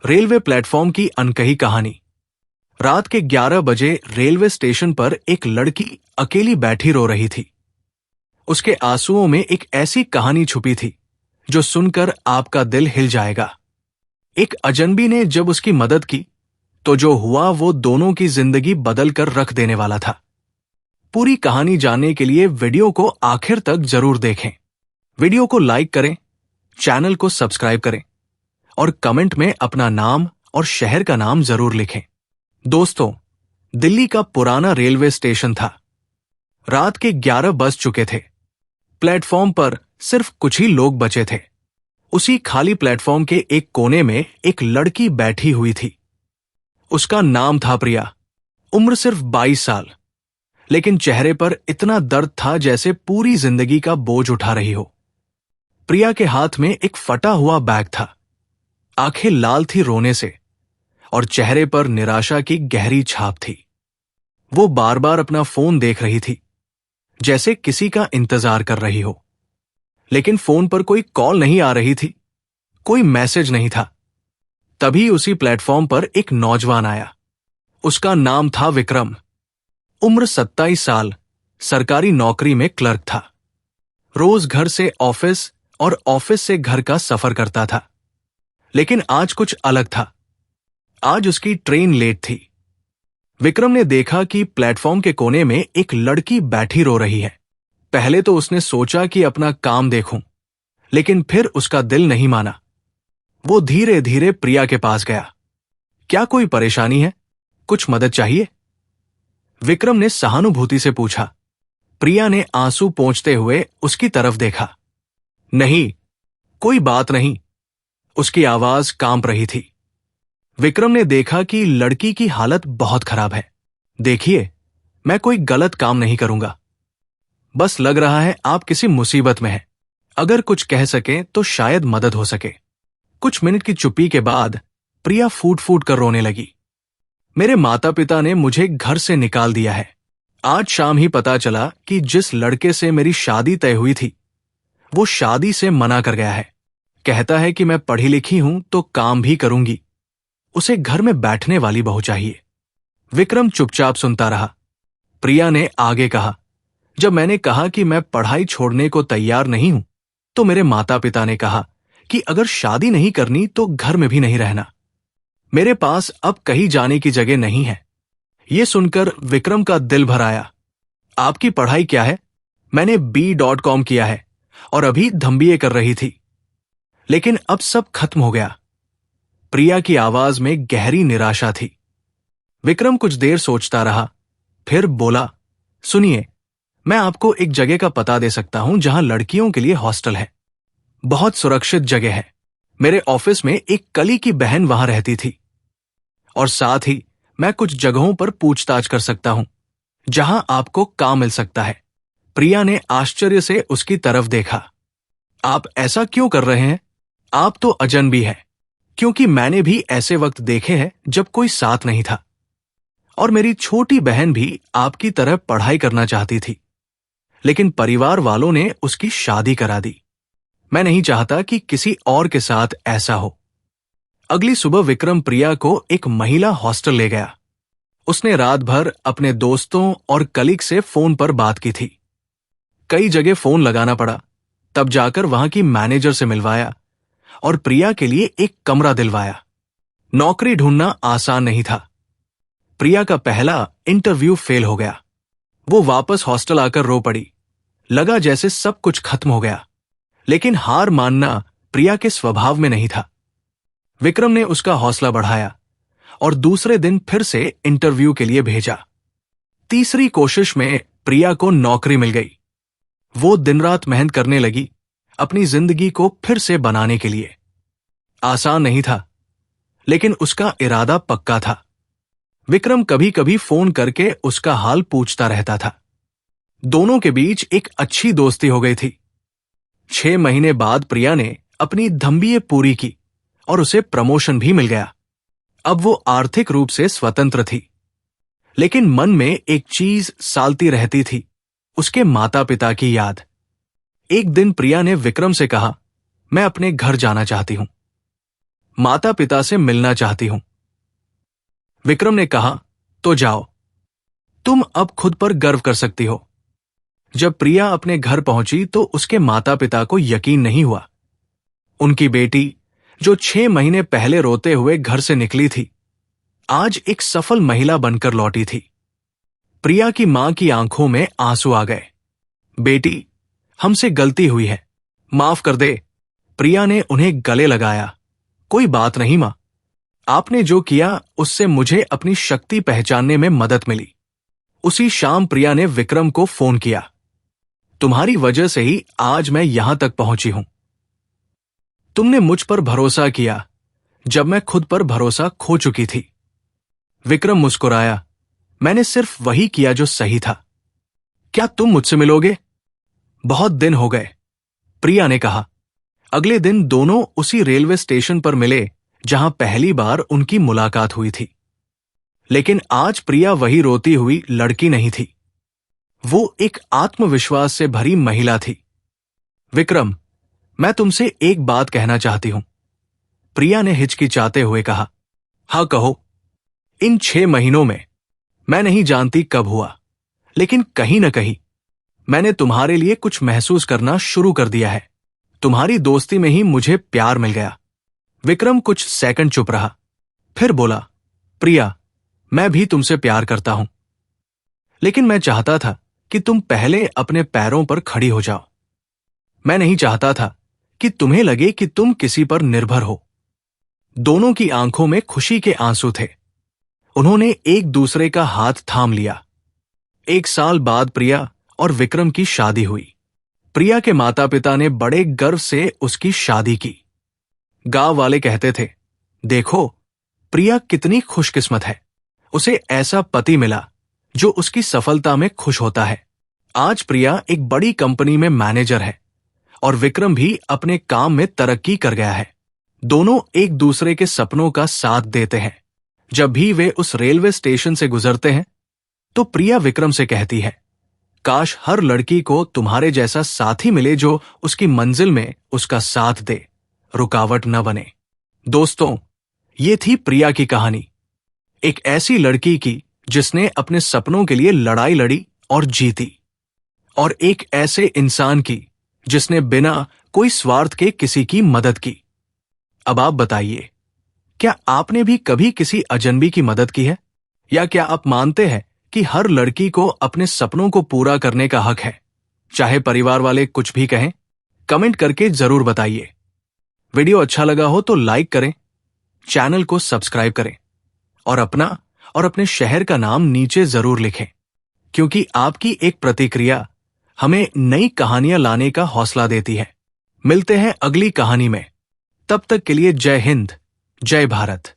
Railway platform की अनकही कहानी। रात के 11 बजे रेलवे स्टेशन पर एक लड़की अकेली बैठी रो रही थी। उसके आंसुओं में एक ऐसी कहानी छुपी थी जो सुनकर आपका दिल हिल जाएगा। एक अजनबी ने जब उसकी मदद की तो जो हुआ वो दोनों की जिंदगी बदल कर रख देने वाला था। पूरी कहानी जानने के लिए वीडियो को आखिर तक जरूर देखें। वीडियो को लाइक करें, चैनल को सब्सक्राइब करें और कमेंट में अपना नाम और शहर का नाम जरूर लिखें। दोस्तों, दिल्ली का पुराना रेलवे स्टेशन था। रात के 11 बज चुके थे। प्लेटफॉर्म पर सिर्फ कुछ ही लोग बचे थे। उसी खाली प्लेटफॉर्म के एक कोने में एक लड़की बैठी हुई थी। उसका नाम था प्रिया। उम्र सिर्फ 22 साल, लेकिन चेहरे पर इतना दर्द था जैसे पूरी जिंदगी का बोझ उठा रही हो। प्रिया के हाथ में एक फटा हुआ बैग था। आंखें लाल थी रोने से और चेहरे पर निराशा की गहरी छाप थी। वो बार बार अपना फोन देख रही थी, जैसे किसी का इंतजार कर रही हो। लेकिन फोन पर कोई कॉल नहीं आ रही थी, कोई मैसेज नहीं था। तभी उसी प्लेटफॉर्म पर एक नौजवान आया। उसका नाम था विक्रम। उम्र 27 साल, सरकारी नौकरी में क्लर्क था। रोज घर से ऑफिस और ऑफिस से घर का सफर करता था। लेकिन आज कुछ अलग था। आज उसकी ट्रेन लेट थी। विक्रम ने देखा कि प्लेटफॉर्म के कोने में एक लड़की बैठी रो रही है। पहले तो उसने सोचा कि अपना काम देखूं, लेकिन फिर उसका दिल नहीं माना। वो धीरे धीरे प्रिया के पास गया। क्या कोई परेशानी है? कुछ मदद चाहिए? विक्रम ने सहानुभूति से पूछा। प्रिया ने आंसू पोंछते हुए उसकी तरफ देखा। नहीं, कोई बात नहीं। उसकी आवाज कांप रही थी। विक्रम ने देखा कि लड़की की हालत बहुत खराब है। देखिए, मैं कोई गलत काम नहीं करूंगा। बस लग रहा है आप किसी मुसीबत में हैं। अगर कुछ कह सकें तो शायद मदद हो सके। कुछ मिनट की चुप्पी के बाद प्रिया फूट फूट कर रोने लगी। मेरे माता पिता ने मुझे घर से निकाल दिया है। आज शाम ही पता चला कि जिस लड़के से मेरी शादी तय हुई थी वो शादी से मना कर गया है। कहता है कि मैं पढ़ी लिखी हूं तो काम भी करूंगी। उसे घर में बैठने वाली बहू चाहिए। विक्रम चुपचाप सुनता रहा। प्रिया ने आगे कहा, जब मैंने कहा कि मैं पढ़ाई छोड़ने को तैयार नहीं हूं तो मेरे माता पिता ने कहा कि अगर शादी नहीं करनी तो घर में भी नहीं रहना। मेरे पास अब कहीं जाने की जगह नहीं है। यह सुनकर विक्रम का दिल भर आया। आपकी पढ़ाई क्या है? मैंने B.com किया है और अभी MBA कर रही थी। लेकिन अब सब खत्म हो गया। प्रिया की आवाज में गहरी निराशा थी। विक्रम कुछ देर सोचता रहा, फिर बोला, सुनिए, मैं आपको एक जगह का पता दे सकता हूं जहां लड़कियों के लिए हॉस्टल है। बहुत सुरक्षित जगह है। मेरे ऑफिस में एक कली की बहन वहां रहती थी। और साथ ही मैं कुछ जगहों पर पूछताछ कर सकता हूं जहां आपको काम मिल सकता है। प्रिया ने आश्चर्य से उसकी तरफ देखा। आप ऐसा क्यों कर रहे हैं? आप तो अजनबी हैं। क्योंकि मैंने भी ऐसे वक्त देखे हैं जब कोई साथ नहीं था। और मेरी छोटी बहन भी आपकी तरह पढ़ाई करना चाहती थी, लेकिन परिवार वालों ने उसकी शादी करा दी। मैं नहीं चाहता कि किसी और के साथ ऐसा हो। अगली सुबह विक्रम प्रिया को एक महिला हॉस्टल ले गया। उसने रात भर अपने दोस्तों और कलीग से फोन पर बात की थी। कई जगह फोन लगाना पड़ा, तब जाकर वहां की मैनेजर से मिलवाया और प्रिया के लिए एक कमरा दिलवाया। नौकरी ढूंढना आसान नहीं था। प्रिया का पहला इंटरव्यू फेल हो गया। वो वापस हॉस्टल आकर रो पड़ी। लगा जैसे सब कुछ खत्म हो गया। लेकिन हार मानना प्रिया के स्वभाव में नहीं था। विक्रम ने उसका हौसला बढ़ाया और दूसरे दिन फिर से इंटरव्यू के लिए भेजा। तीसरी कोशिश में प्रिया को नौकरी मिल गई। वो दिन रात मेहनत करने लगी अपनी जिंदगी को फिर से बनाने के लिए। आसान नहीं था, लेकिन उसका इरादा पक्का था। विक्रम कभी कभी फोन करके उसका हाल पूछता रहता था। दोनों के बीच एक अच्छी दोस्ती हो गई थी। 6 महीने बाद प्रिया ने अपनी MBA पूरी की और उसे प्रमोशन भी मिल गया। अब वो आर्थिक रूप से स्वतंत्र थी। लेकिन मन में एक चीज सालती रहती थी, उसके माता पिता की याद। एक दिन प्रिया ने विक्रम से कहा, मैं अपने घर जाना चाहती हूं। माता पिता से मिलना चाहती हूं। विक्रम ने कहा, तो जाओ, तुम अब खुद पर गर्व कर सकती हो। जब प्रिया अपने घर पहुंची तो उसके माता पिता को यकीन नहीं हुआ। उनकी बेटी, जो 6 महीने पहले रोते हुए घर से निकली थी, आज एक सफल महिला बनकर लौटी थी। प्रिया की मां की आंखों में आंसू आ गए। बेटी, हमसे गलती हुई है, माफ कर दे। प्रिया ने उन्हें गले लगाया। कोई बात नहीं मां, आपने जो किया उससे मुझे अपनी शक्ति पहचानने में मदद मिली। उसी शाम प्रिया ने विक्रम को फोन किया। तुम्हारी वजह से ही आज मैं यहां तक पहुंची हूं। तुमने मुझ पर भरोसा किया जब मैं खुद पर भरोसा खो चुकी थी। विक्रम मुस्कुराया। मैंने सिर्फ वही किया जो सही था। क्या तुम मुझसे मिलोगे? बहुत दिन हो गए, प्रिया ने कहा। अगले दिन दोनों उसी रेलवे स्टेशन पर मिले जहां पहली बार उनकी मुलाकात हुई थी। लेकिन आज प्रिया वही रोती हुई लड़की नहीं थी। वो एक आत्मविश्वास से भरी महिला थी। विक्रम, मैं तुमसे एक बात कहना चाहती हूं, प्रिया ने हिचकिचाते हुए कहा। हाँ कहो। इन 6 महीनों में मैं नहीं जानती कब हुआ, लेकिन कहीं न कहीं मैंने तुम्हारे लिए कुछ महसूस करना शुरू कर दिया है। तुम्हारी दोस्ती में ही मुझे प्यार मिल गया। विक्रम कुछ सेकंड चुप रहा, फिर बोला, प्रिया, मैं भी तुमसे प्यार करता हूं, लेकिन मैं चाहता था कि तुम पहले अपने पैरों पर खड़ी हो जाओ। मैं नहीं चाहता था कि तुम्हें लगे कि तुम किसी पर निर्भर हो। दोनों की आंखों में खुशी के आंसू थे। उन्होंने एक दूसरे का हाथ थाम लिया। 1 साल बाद प्रिया और विक्रम की शादी हुई। प्रिया के माता पिता ने बड़े गर्व से उसकी शादी की। गांव वाले कहते थे, देखो प्रिया कितनी खुशकिस्मत है, उसे ऐसा पति मिला जो उसकी सफलता में खुश होता है। आज प्रिया एक बड़ी कंपनी में मैनेजर है और विक्रम भी अपने काम में तरक्की कर गया है। दोनों एक दूसरे के सपनों का साथ देते हैं। जब भी वे उस रेलवे स्टेशन से गुजरते हैं तो प्रिया विक्रम से कहती है, काश हर लड़की को तुम्हारे जैसा साथी मिले जो उसकी मंजिल में उसका साथ दे, रुकावट न बने। दोस्तों, ये थी प्रिया की कहानी, एक ऐसी लड़की की जिसने अपने सपनों के लिए लड़ाई लड़ी और जीती, और एक ऐसे इंसान की जिसने बिना कोई स्वार्थ के किसी की मदद की। अब आप बताइए, क्या आपने भी कभी किसी अजनबी की मदद की है? या क्या आप मानते हैं कि हर लड़की को अपने सपनों को पूरा करने का हक है, चाहे परिवार वाले कुछ भी कहें? कमेंट करके जरूर बताइए। वीडियो अच्छा लगा हो तो लाइक करें, चैनल को सब्सक्राइब करें और अपना और अपने शहर का नाम नीचे जरूर लिखें, क्योंकि आपकी एक प्रतिक्रिया हमें नई कहानियां लाने का हौसला देती है। मिलते हैं अगली कहानी में। तब तक के लिए जय हिंद, जय भारत।